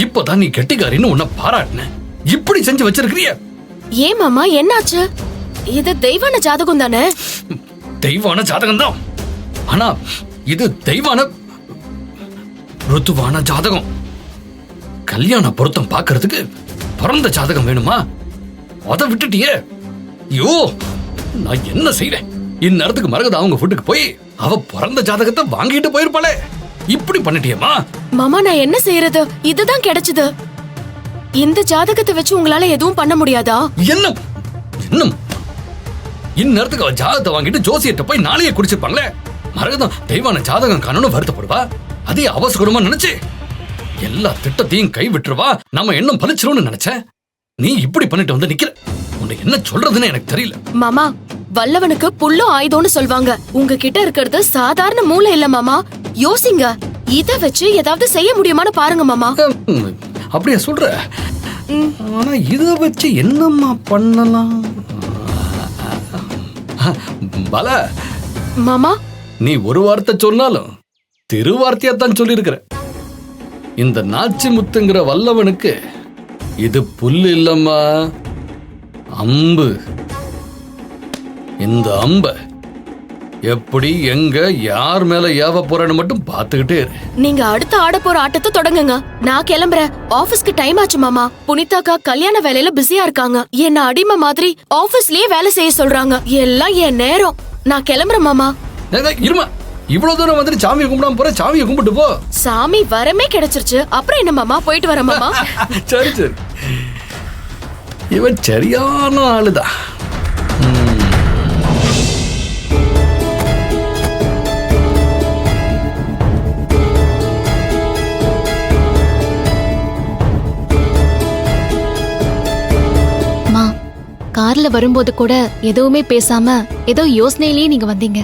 இப்பதான் நீ கெட்டிக்காரின்னு உன்னை பாராட்டின. இப்படி செஞ்சு வச்சிருக்கிறிய. ஏன் மாமா என்னாச்சு? இது தெய்வான ஜாதகம் தானே? தெய்வான ஜாதகம் தான். ஆனா இது தெய்வான ருத்துவான ஜாதகம். கல்யாண பொருத்தம் பாக்குறதுக்கு பிறந்த ஜாதகம் வேணுமா? அதை விட்டுட்டியே. ஐயோ, நான் என்ன செய்வேன்? இந்நேரத்துக்கு மரகத அவங்க வீட்டுக்கு போய் அவ பிறந்த ஜாதகத்தை வாங்கிட்டு போயிருப்பாளே. இப்படி பண்ணிட்டியம்மா. மாமா நான் என்ன செய்யறது? இதுதான் கிடைச்சது. இந்த ஜாதகத்தை வச்சு உங்களால எதுவும் பண்ண முடியாதா? என்ன இந்நேரத்துக்கு அவ ஜாதகத்தை வாங்கிட்டு ஜோசியத்தை போய் நாளையே குடிச்சிருப்பாங்களே. மரகதம் தெய்வான ஜாதகம் காணணும் வருத்தப்படுவா. அதே அவசரமா நினைச்சு எல்லா திட்டத்தையும் கை விட்டுருவா. நம்ம எண்ணம் பலிச்சிரும்னு நினைச்ச. நீ இப்படி பண்ணிட்டு வந்து நிக்கிற. உன்னை என்ன சொல்றதுன்னு எனக்கு தெரியல. மாமா, வல்லவனுக்கு புல்லும் ஆயுதம்னு சொல்வாங்க. உங்ககிட்ட இருக்கிறது சாதாரண மூளை இல்ல மாமா. யோசிங்க. இத வச்சு ஏதாவது செய்ய முடியுமான்னு பாருங்க மாமா. அப்படியே சொல்ற. ஆனா இத வச்சு என்னம்மா பண்ணலாம்? பல மாமா, நீ ஒரு வார்த்தை சொன்னாலும் திருவார்த்தையாத்தான் சொல்லியிருக்கிற. இந்த நாச்சி முத்துங்கிற வல்லவனுக்கு இது புல்லு இல்லம்மா, அம்பு. இந்த அம்ப எப்படி எங்க யார் மேல ஏவ போறேன்னு மட்டும் பாத்துக்கிட்டே இரு. நீங்க அடுத்த ஆட போற ஆட்டத்தை தொடங்குங்க. நான் கிளம்புறேன். ஆபீஸ்க்கு டைம் ஆச்சு மாமா. புனிதாக்கா கல்யாண வேலையில பிஸியா இருக்காங்க. என்ன அடிமை மாதிரி ஆபீஸ்லயே வேலை செய்ய சொல்றாங்க. எல்லாம் என் நேரம். நான் கிளம்புறேன் மாமா. இருமா, இவ்வளவு தூரம் வந்துட்டு சாமியை கும்பிடாம போற. சாமியை கும்பிட்டு போ. சாமி வரமே கிடைச்சிருச்சு. அப்புறம் என்ன மாமா? போயிட்டு வரேன் மாமா. சரி சரி, இவன் சரியான ஆளுதான். கார்ல வரும்போது கூட எதுவுமே பேசாம ஏதோ யோசனையிலேயே நீங்க வந்தீங்க.